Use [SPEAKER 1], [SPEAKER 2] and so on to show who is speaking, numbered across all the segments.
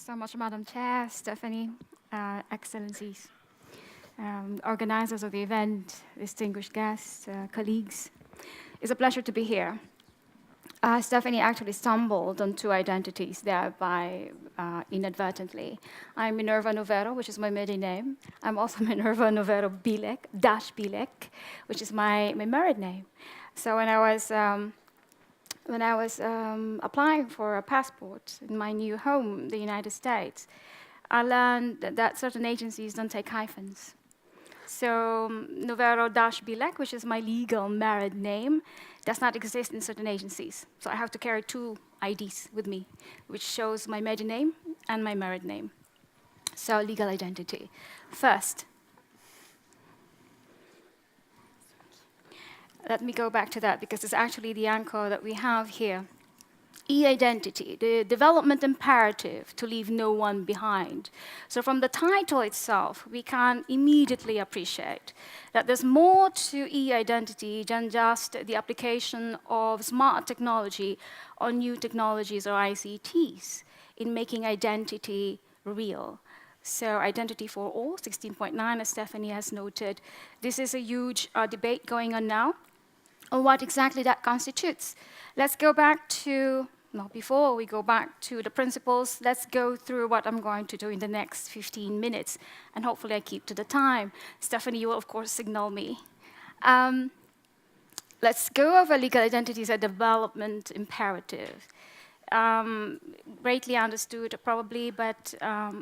[SPEAKER 1] so much, Madam Chair, Stephanie, Excellencies, organizers of the event, distinguished guests, colleagues. It's a pleasure to be here. Stephanie actually stumbled on two identities thereby inadvertently. I'm Minerva Novero, which is my maiden name. I'm also Minerva Novero Belec, Belec, which is my married name. So when I was applying for a passport in my new home, the United States, I learned that certain agencies don't take hyphens. So Novero-Belec, which is my legal married name, does not exist in certain agencies. So I have to carry two IDs with me, which shows my maiden name and my married name. So legal identity. First, let me go back to that because it's actually the anchor that we have here. E-identity, the development imperative to leave no one behind. So from the title itself, we can immediately appreciate that there's more to e-identity than just the application of smart technology or new technologies or ICTs in making identity real. So identity for all, 16.9, as Stephanie has noted. This is a huge debate going on now on what exactly that constitutes. Let's go back to before we go back to the principles, let's go through what I'm going to do in the next 15 minutes, and hopefully I keep to the time. Stephanie, you will, of course, signal me. Let's go over legal identity as a development imperative. Greatly understood, probably, but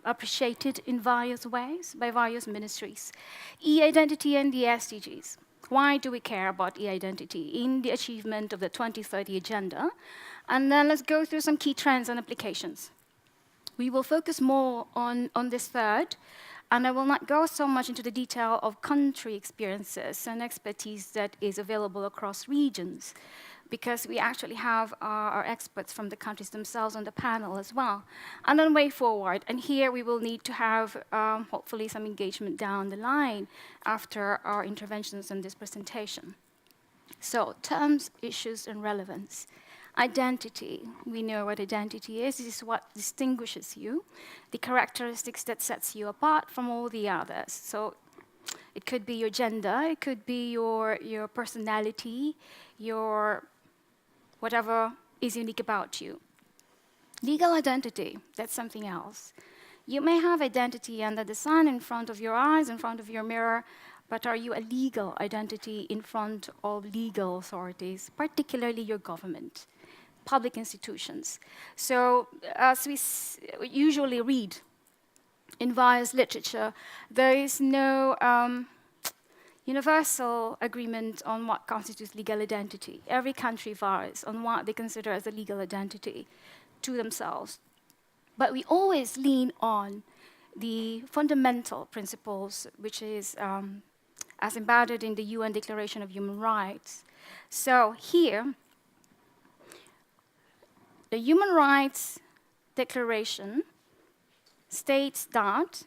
[SPEAKER 1] appreciated in various ways by various ministries. E-identity and the SDGs. Why do we care about e-identity in the achievement of the 2030 agenda? And then let's go through some key trends and applications. We will focus more on this third, and I will not go so much into the detail of country experiences and expertise that is available across regions, because we actually have our experts from the countries themselves on the panel as well. And then way forward, and here we will need to have hopefully some engagement down the line after our interventions in this presentation. So terms, issues, and relevance. Identity, we know what identity is. This is what distinguishes you, the characteristics that sets you apart from all the others. So it could be your gender, it could be your personality, your whatever is unique about you. Legal identity, that's something else. You may have identity under the sun in front of your eyes, in front of your mirror, but are you a legal identity in front of legal authorities, particularly your government, public institutions? So as we usually read in various literature, there is no universal agreement on what constitutes legal identity. Every country varies on what they consider as a legal identity to themselves. But we always lean on the fundamental principles, which is as embodied in the UN Declaration of Human Rights. So here, the Human Rights Declaration states that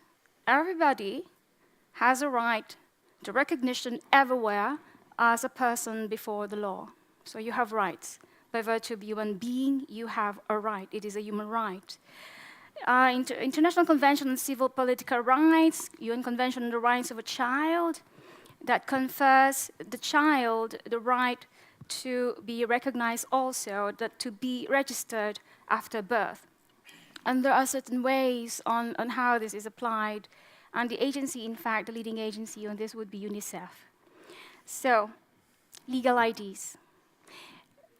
[SPEAKER 1] everybody has a right to recognition everywhere as a person before the law. So you have rights. By virtue of human being, you have a right. It is a human right. International Convention on Civil Political Rights, UN Convention on the Rights of a Child, that confers the child the right to be recognized also, that to be registered after birth. And there are certain ways on how this is applied. And the agency, in fact, the leading agency on this would be UNICEF. So, legal IDs.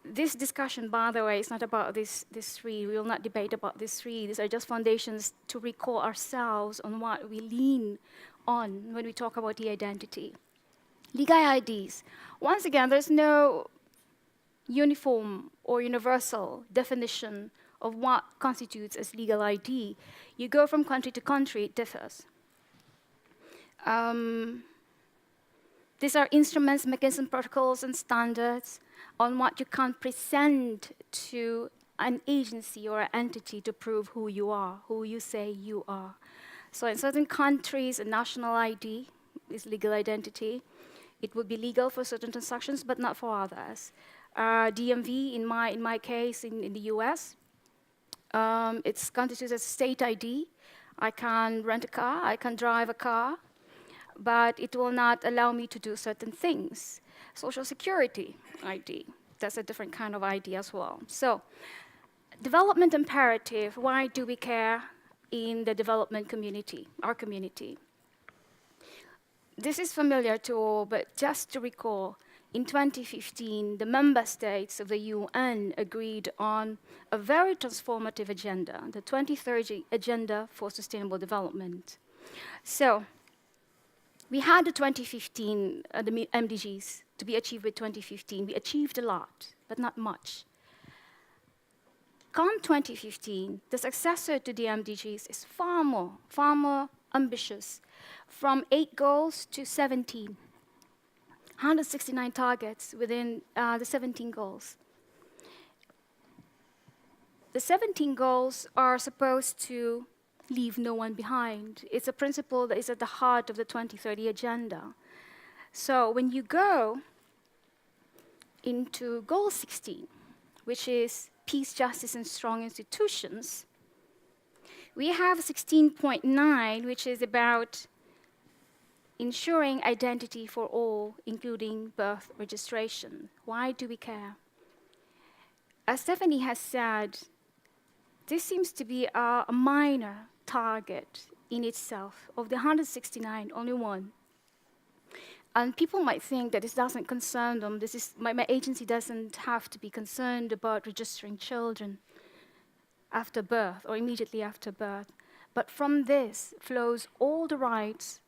[SPEAKER 1] This discussion, by the way, is not about these three. We will not debate about these three. These are just foundations to recall ourselves on what we lean on when we talk about the identity. Legal IDs. Once again, there's no uniform or universal definition of what constitutes as legal ID. You go from country to country, it differs. These are instruments, mechanisms, protocols, and standards on what you can present to an agency or an entity to prove who you are, who you say you are. So in certain countries, a national ID is legal identity. It would be legal for certain transactions, but not for others. DMV, in my case, in the US, It's constituted as a state ID. I can rent a car, I can drive a car, but it will not allow me to do certain things. Social Security ID, that's a different kind of ID as well. So, development imperative, why do we care in the development community, our community? This is familiar to all, but just to recall, in 2015, the member states of the UN agreed on a very transformative agenda, the 2030 Agenda for Sustainable Development. So, we had the 2015, the MDGs to be achieved by 2015. We achieved a lot, but not much. Come 2015, the successor to the MDGs is far more ambitious, from 8 goals to 17. 169 targets within the 17 goals. The 17 goals are supposed to leave no one behind. It's a principle that is at the heart of the 2030 Agenda. So when you go into goal 16, which is peace, justice, and strong institutions, we have 16.9, which is about ensuring identity for all, including birth registration. Why do we care? As Stephanie has said, this seems to be a minor target in itself. Of the 169, only one. And people might think that this doesn't concern them. This is, my agency doesn't have to be concerned about registering children after birth or immediately after birth. But from this flows all the rights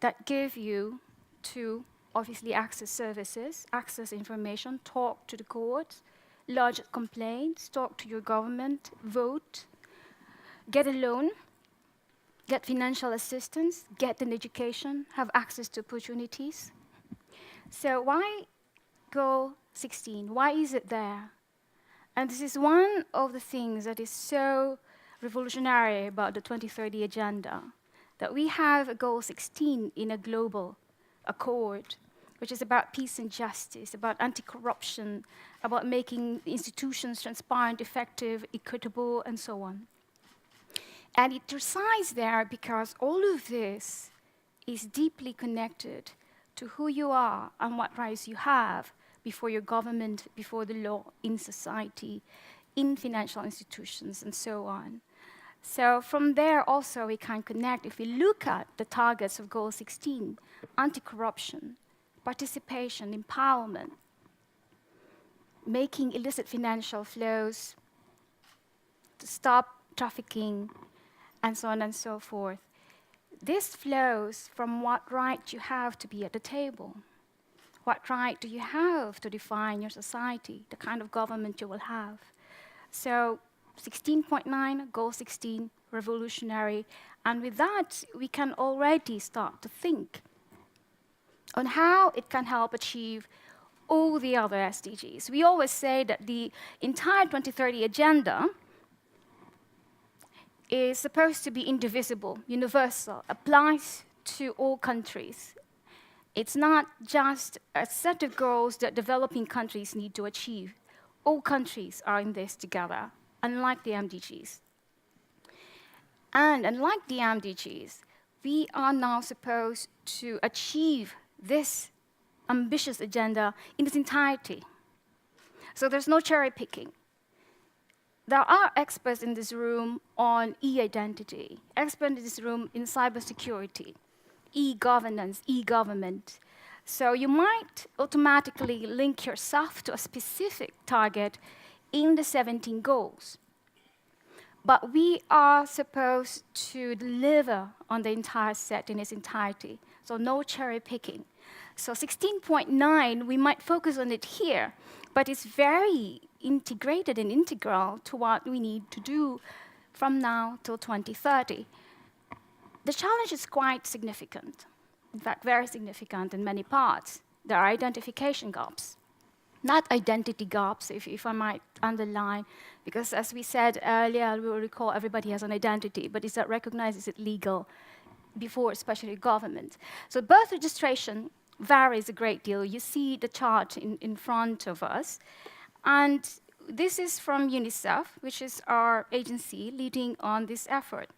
[SPEAKER 1] that give you to obviously access services, access information, talk to the courts, lodge complaints, talk to your government, vote, get a loan, get financial assistance, get an education, have access to opportunities. So why goal 16? Why is it there? And this is one of the things that is so revolutionary about the 2030 Agenda, that we have a goal 16 in a global accord, which is about peace and justice, about anti-corruption, about making institutions transparent, effective, equitable, and so on. And it resides there because all of this is deeply connected to who you are and what rights you have before your government, before the law, in society, in financial institutions, and so on. So from there also we can connect, if we look at the targets of Goal 16, anti-corruption, participation, empowerment, making illicit financial flows, to stop trafficking, and so on and so forth. This flows from what right you have to be at the table. What right do you have to define your society, the kind of government you will have? So 16.9, Goal 16, revolutionary. And with that, we can already start to think on how it can help achieve all the other SDGs. We always say that the entire 2030 Agenda is supposed to be indivisible, universal, applies to all countries. It's not just a set of goals that developing countries need to achieve. All countries are in this together, unlike the MDGs. And unlike the MDGs, we are now supposed to achieve this ambitious agenda in its entirety. So there's no cherry picking. There are experts in this room on e-identity, experts in this room in cybersecurity, e-governance, e-government. So you might automatically link yourself to a specific target in the 17 goals. But we are supposed to deliver on the entire set in its entirety, so no cherry picking. So 16.9, we might focus on it here, but it's very integrated and integral to what we need to do from now till 2030. The challenge is quite significant, in fact, very significant in many parts. There are identification gaps, not identity gaps, if I might underline, because as we said earlier, we will recall everybody has an identity, but is that recognized, is it legal, before especially government. So birth registration varies a great deal. You see the chart in front of us, and this is from UNICEF, which is our agency leading on this effort.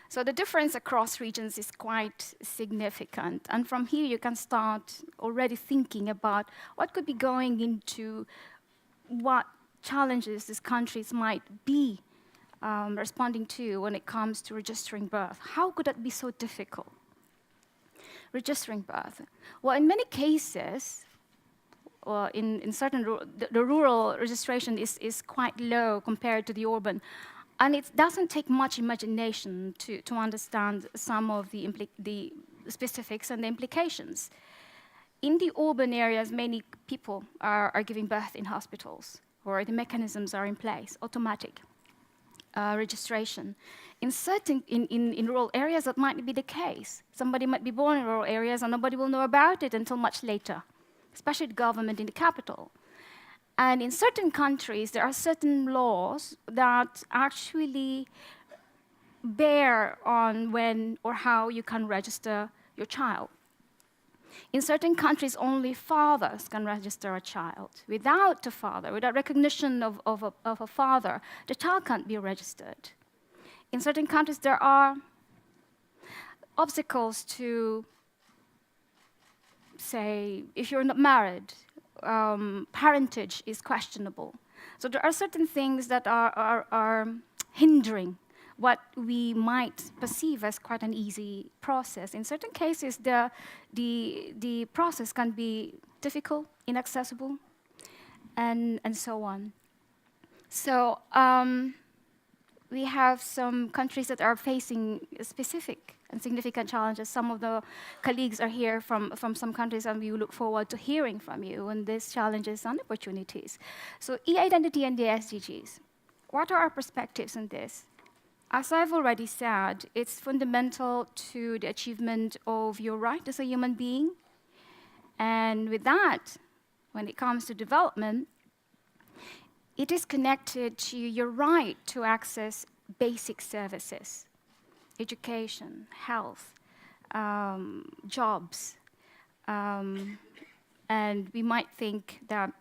[SPEAKER 1] So the difference across regions is quite significant. And from here, you can start already thinking about what could be going into what challenges these countries might be responding to when it comes to registering birth. How could that be so difficult? Registering birth. Well, in many cases, or in certain, the rural registration is quite low compared to the urban. And it doesn't take much imagination to understand some of the specifics and the implications. In the urban areas, many people are giving birth in hospitals, or the mechanisms are in place, automatic registration. In rural areas, that might be the case. Somebody might be born in rural areas and nobody will know about it until much later, especially the government in the capital. And in certain countries, there are certain laws that actually bear on when or how you can register your child. In certain countries, only fathers can register a child. Without a father, without recognition of a father, the child can't be registered. In certain countries, there are obstacles to, say, if you're not married, parentage is questionable. So there are certain things that are hindering what we might perceive as quite an easy process. In certain cases, the process can be difficult, inaccessible, and so on. So we have some countries that are facing specific and significant challenges. Some of the colleagues are here from some countries, and we look forward to hearing from you on these challenges and opportunities. So e-identity and the SDGs. What are our perspectives on this? As I've already said, it's fundamental to the achievement of your right as a human being. And with that, when it comes to development, it is connected to your right to access basic services, education, health, jobs. And we might think that,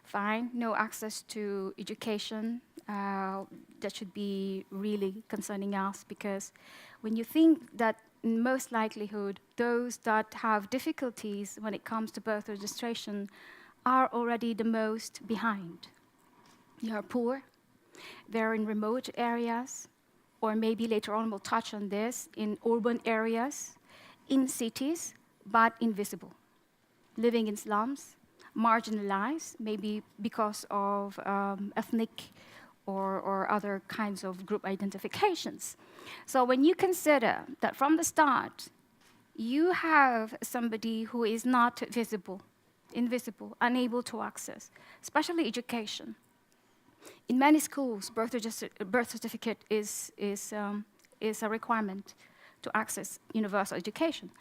[SPEAKER 1] fine, no access to education, that should be really concerning us, because when you think that in most likelihood, those that have difficulties when it comes to birth registration are already the most behind. They are poor, they're in remote areas, or maybe later on we'll touch on this, in urban areas, in cities, but invisible, living in slums, marginalized, maybe because of ethnic or other kinds of group identifications. So when you consider that from the start, you have somebody who is not visible, invisible, unable to access, especially education. In many schools, birth certificate is a requirement to access universal education.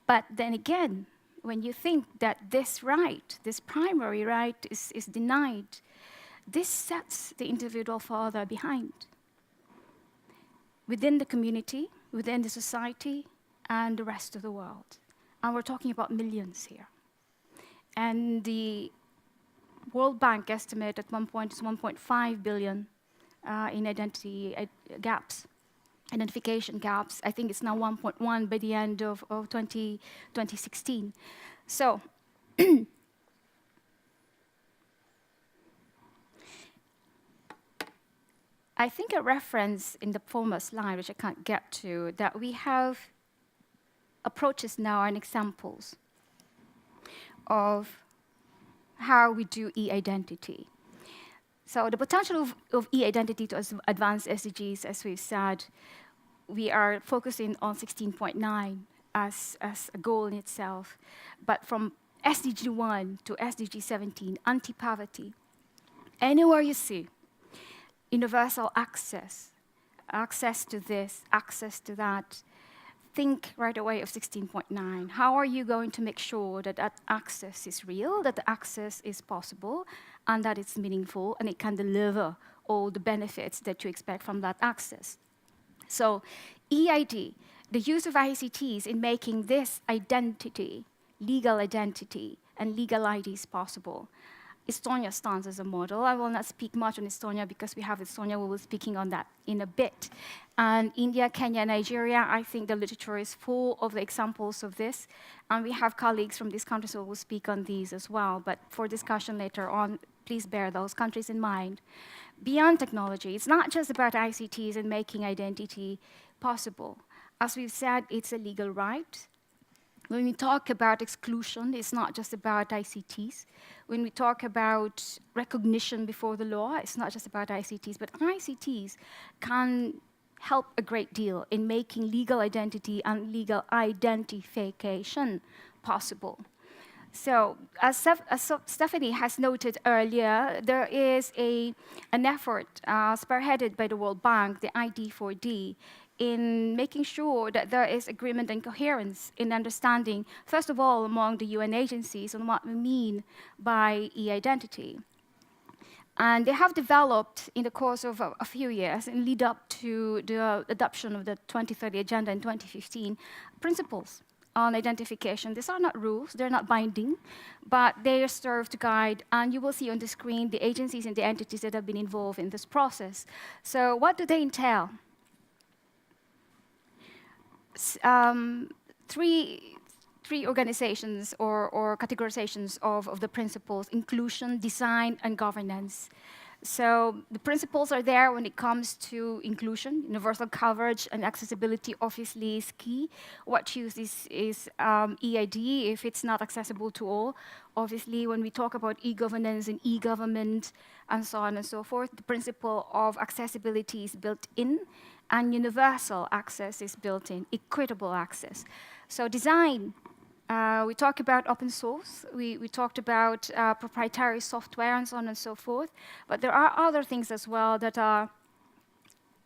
[SPEAKER 1] But then again, when you think that this right, this primary right is denied, this sets the individual further behind within the community, within the society, and the rest of the world. And we're talking about millions here. And the World Bank estimate at one point is 1.5 billion in identity gaps, identification gaps. I think it's now 1.1 by the end of 2016. So I think a reference in the former slide, which I can't get to, that we have approaches now and examples of how we do e-identity. So the potential of e-identity to advance SDGs, as we've said, we are focusing on 16.9 as a goal in itself. But from SDG 1 to SDG 17, anti-poverty, anywhere you see universal access, access to this, access to that, think right away of 16.9. How are you going to make sure that that access is real, that the access is possible, and that it's meaningful, and it can deliver all the benefits that you expect from that access? So EID, the use of ICTs in making this identity, legal identity, and legal IDs possible, Estonia stands as a model. I will not speak much on Estonia because we have Estonia. We will be speaking on that in a bit. And India, Kenya, Nigeria, I think the literature is full of the examples of this. And we have colleagues from these countries who will speak on these as well. But for discussion later on, please bear those countries in mind. Beyond technology, it's not just about ICTs and making identity possible. As we've said, it's a legal right. When we talk about exclusion, it's not just about ICTs. When we talk about recognition before the law, it's not just about ICTs, but ICTs can help a great deal in making legal identity and legal identification possible. So, as Stephanie has noted earlier, there is an effort spearheaded by the World Bank, the ID4D, in making sure that there is agreement and coherence in understanding, first of all, among the UN agencies on what we mean by e-identity. And they have developed, in the course of a few years, in lead up to the adoption of the 2030 Agenda in 2015, principles on identification. These are not rules, they're not binding, but they serve to guide, and you will see on the screen the agencies and the entities that have been involved in this process. So what do they entail? Three organizations or categorizations of the principles: inclusion, design, and governance. So the principles are there when it comes to inclusion. Universal coverage and accessibility obviously is key. What use is EID if it's not accessible to all? Obviously, when we talk about e-governance and e-government and so on and so forth, the principle of accessibility is built in, and universal access is built in, equitable access. So design, we talked about open source, we talked about proprietary software and so on and so forth, but there are other things as well that are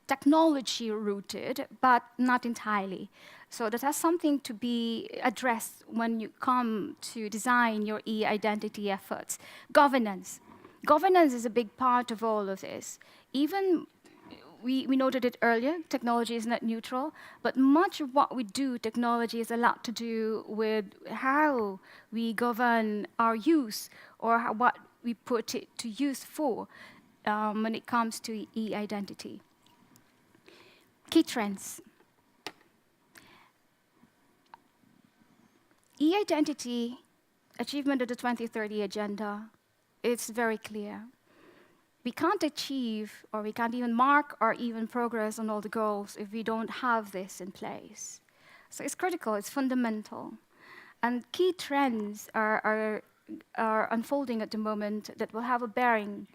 [SPEAKER 1] technology-rooted, but not entirely. So that has something to be addressed when you come to design your e-identity efforts. Governance. Governance is a big part of all of this. Even we noted it earlier, technology is not neutral, but much of what we do, technology has a lot to do with how we govern our use or what we put it to use for when it comes to e-identity. Key trends. E-identity, achievement of the 2030 Agenda, it's very clear. We can't achieve, or we can't even mark or even progress on all the goals if we don't have this in place. So it's critical, it's fundamental. And key trends are unfolding at the moment that will have a bearing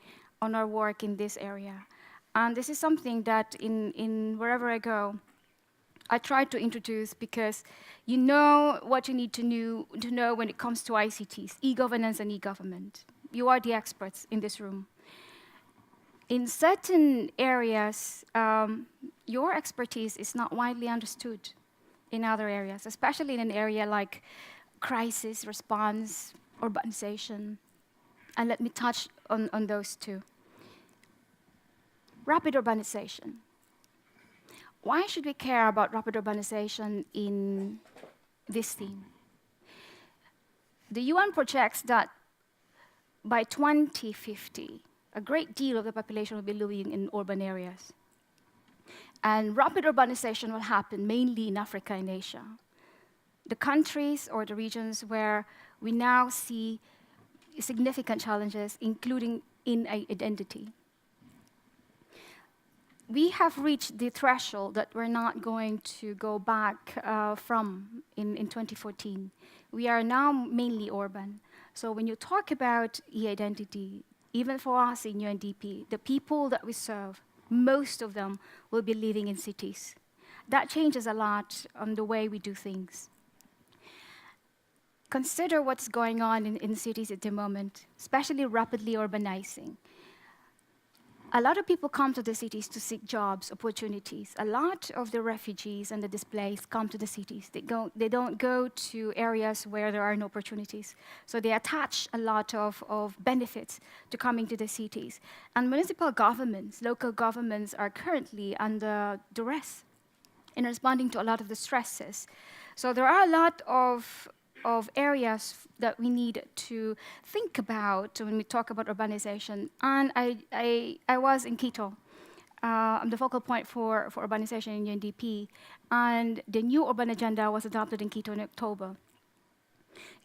[SPEAKER 1] on our work in this area. And this is something that in wherever I go, I try to introduce because you know what you need to know when it comes to ICTs, e-governance and e-government. You are the experts in this room. In certain areas, your expertise is not widely understood in other areas, especially in an area like crisis response, urbanization. And let me touch on those two. Rapid urbanization. Why should we care about rapid urbanization in this theme? The UN projects that by 2050, a great deal of the population will be living in urban areas. And rapid urbanization will happen mainly in Africa and Asia. The countries or the regions where we now see significant challenges, including in identity. We have reached the threshold that we're not going to go back from in 2014. We are now mainly urban. So when you talk about e-identity, even for us in UNDP, the people that we serve, most of them will be living in cities. That changes a lot on the way we do things. Consider what's going on in cities at the moment, especially rapidly urbanizing. A lot of people come to the cities to seek jobs, opportunities. A lot of the refugees and the displaced come to the cities. They don't go to areas where there are no opportunities. So they attach a lot of benefits to coming to the cities. And municipal governments, local governments are currently under duress in responding to a lot of the stresses. So there are a lot of of areas that we need to think about when we talk about urbanization. And I was in Quito. I'm the focal point for urbanization in UNDP. And the new urban agenda was adopted in Quito in October.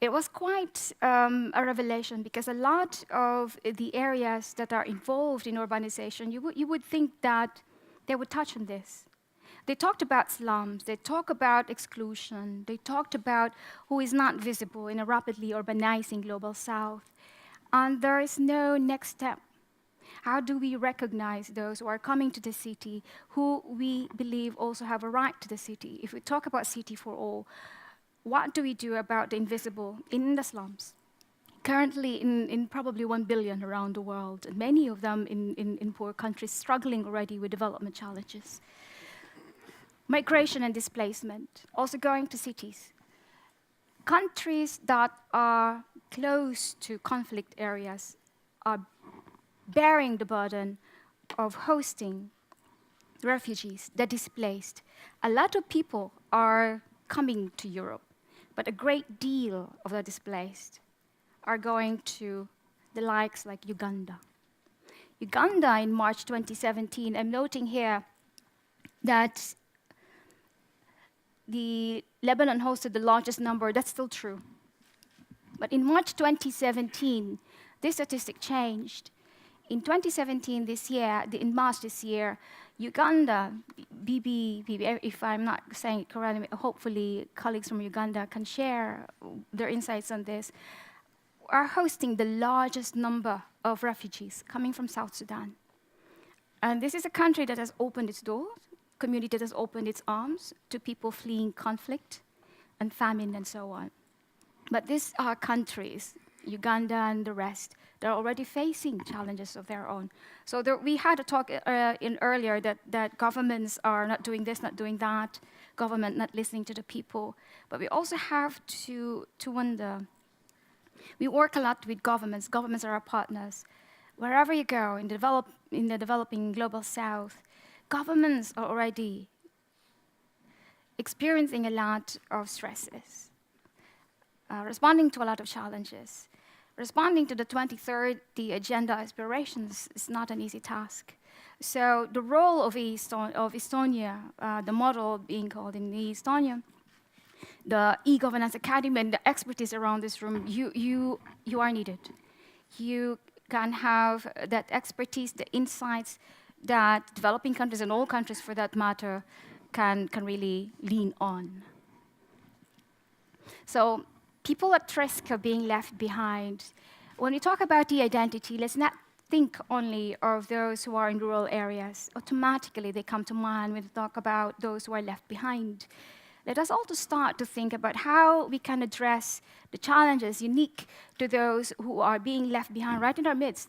[SPEAKER 1] It was quite a revelation because a lot of the areas that are involved in urbanization, you would think that they would touch on this. They talked about slums, they talked about exclusion, they talked about who is not visible in a rapidly urbanizing global south. And there is no next step. How do we recognize those who are coming to the city, who we believe also have a right to the city? If we talk about city for all, what do we do about the invisible in the slums? Currently, in probably 1 billion around the world, and many of them in poor countries struggling already with development challenges. Migration and displacement, also going to cities. Countries that are close to conflict areas are bearing the burden of hosting refugees, the displaced. A lot of people are coming to Europe, but a great deal of the displaced are going to the likes like Uganda. Uganda in March 2017, I'm noting here that Lebanon hosted the largest number. That's still true. But in March 2017, this statistic changed. In 2017, in March this year, Uganda, if I'm not saying it correctly, hopefully colleagues from Uganda can share their insights on this, are hosting the largest number of refugees coming from South Sudan. And this is a country that has opened its doors, community that has opened its arms to people fleeing conflict and famine and so on. But these are countries, Uganda and the rest, they're already facing challenges of their own. So we had a talk earlier that governments are not doing this, not doing that, government not listening to the people. But we also have to wonder. We work a lot with governments. Governments are our partners. Wherever you go in the developing global south, governments are already experiencing a lot of stresses, responding to a lot of challenges. Responding to the 2030 agenda aspirations is not an easy task. So the role of Estonia, the model being called in Estonia, the e-governance academy and the expertise around this room, you are needed. You can have that expertise, the insights that developing countries and all countries for that matter can really lean on. So people at risk of being left behind. When we talk about de-identity, let's not think only of those who are in rural areas. Automatically, they come to mind when we talk about those who are left behind. Let us also start to think about how we can address the challenges unique to those who are being left behind right in our midst,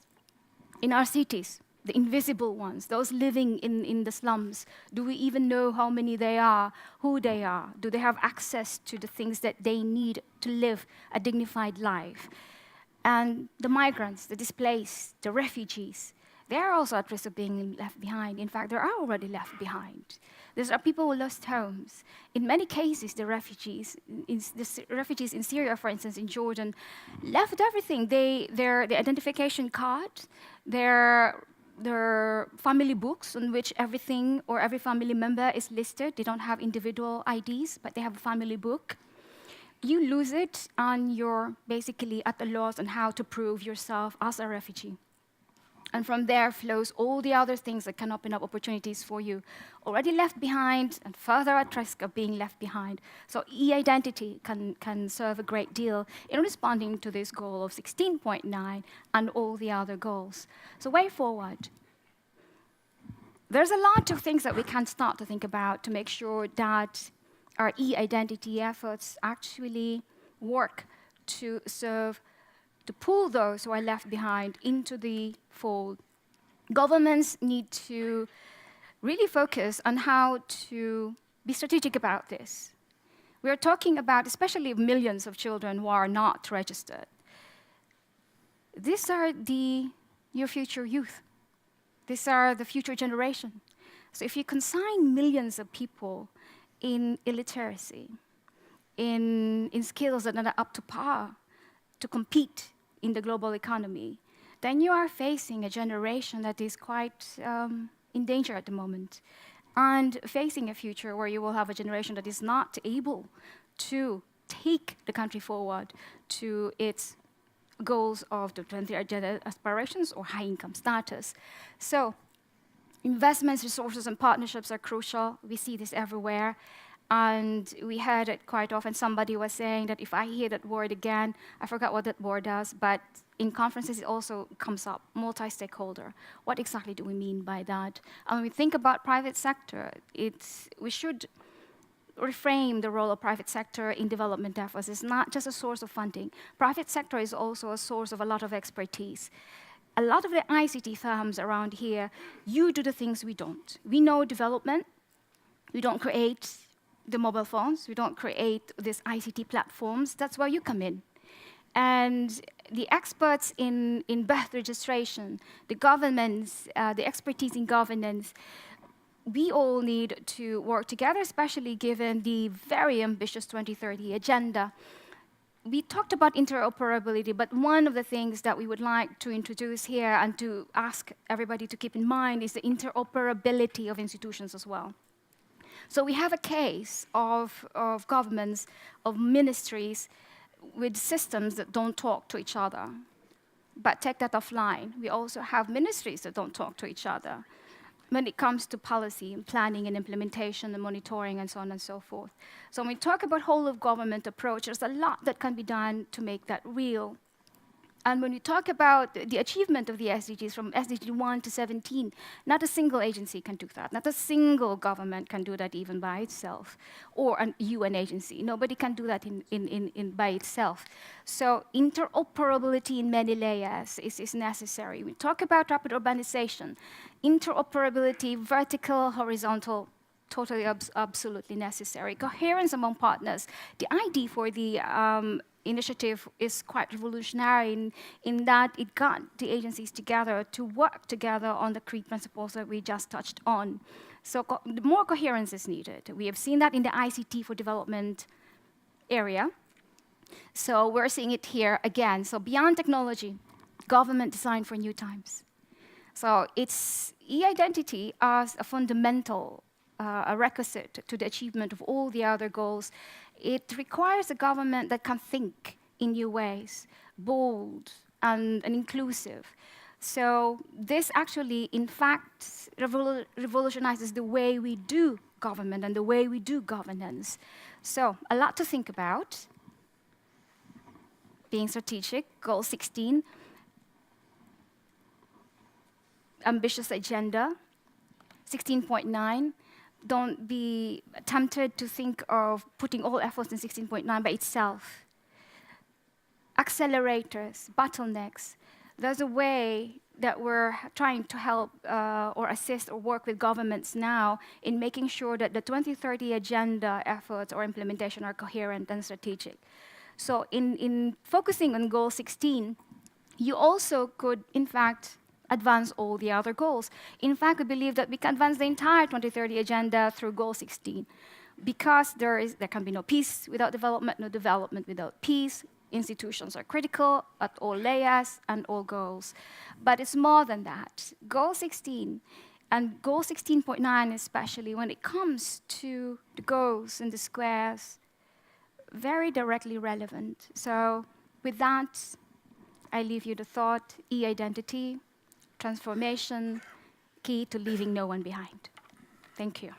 [SPEAKER 1] in our cities, the invisible ones, those living in the slums. Do we even know how many they are, who they are? Do they have access to the things that they need to live a dignified life? And the migrants, the displaced, the refugees, they are also at risk of being left behind. In fact, they are already left behind. These are people who lost homes. In many cases, the refugees in Syria, for instance, in Jordan, left everything. Their identification card, their family books on which everything or every family member is listed. They don't have individual IDs, but they have a family book. You lose it, and you're basically at a loss on how to prove yourself as a refugee. And from there flows all the other things that can open up opportunities for you, already left behind and further at risk of being left behind. So e-identity can serve a great deal in responding to this goal of 16.9 and all the other goals. So way forward. There's a lot of things that we can start to think about to make sure that our e-identity efforts actually work to serve, to pull those who are left behind into the fold. Governments need to really focus on how to be strategic about this. We are talking about especially millions of children who are not registered. These are your future youth. These are the future generation. So if you consign millions of people in illiteracy, in skills that are not up to par to compete in the global economy, then you are facing a generation that is quite in danger at the moment, and facing a future where you will have a generation that is not able to take the country forward to its goals of the 20 agenda aspirations or high income status. So investments, resources, and partnerships are crucial. We see this everywhere. And we heard it quite often. Somebody was saying that if I hear that word again, I forgot what that word does, but in conferences it also comes up, multi-stakeholder. What exactly do we mean by that? And when we think about private sector, we should reframe the role of private sector in development efforts. It's not just a source of funding. Private sector is also a source of a lot of expertise. A lot of the ICT firms around here, you do the things we don't. We know development. We don't create the mobile phones. We don't create these ICT platforms. That's where you come in. And the experts in birth registration, the governments, the expertise in governance, we all need to work together, especially given the very ambitious 2030 agenda. We talked about interoperability, but one of the things that we would like to introduce here and to ask everybody to keep in mind is the interoperability of institutions as well. So we have a case of governments, of ministries, with systems that don't talk to each other. But take that offline. We also have ministries that don't talk to each other when it comes to policy and planning and implementation and monitoring and so on and so forth. So when we talk about whole of government approach, there's a lot that can be done to make that real. And when we talk about the achievement of the SDGs from SDG 1 to 17, not a single agency can do that. Not a single government can do that even by itself, or an UN agency. Nobody can do that by itself. So interoperability in many layers is necessary. We talk about rapid urbanization. Interoperability, vertical, horizontal, totally absolutely necessary. Coherence among partners. The idea for the initiative is quite revolutionary in that it got the agencies together to work together on the creed principles that we just touched on. So more coherence is needed. We have seen that in the ICT for development area. So we're seeing it here again. So beyond technology, government designed for new times. So it's e-identity as a fundamental, a requisite to the achievement of all the other goals. It requires a government that can think in new ways, bold and inclusive. So this actually, in fact, revolutionizes the way we do government and the way we do governance. So a lot to think about. Being strategic, goal 16. Ambitious agenda, 16.9. Don't be tempted to think of putting all efforts in 16.9 by itself. Accelerators, bottlenecks. There's a way that we're trying to help or assist or work with governments now in making sure that the 2030 agenda efforts or implementation are coherent and strategic. So in focusing on goal 16, you also could, in fact, advance all the other goals. In fact, we believe that we can advance the entire 2030 agenda through goal 16 because there can be no peace without development, no development without peace. Institutions are critical at all layers and all goals. But it's more than that. Goal 16 and goal 16.9 especially, when it comes to the goals and the squares, very directly relevant. So with that, I leave you the thought, e-identity, transformation, key to leaving no one behind. Thank you.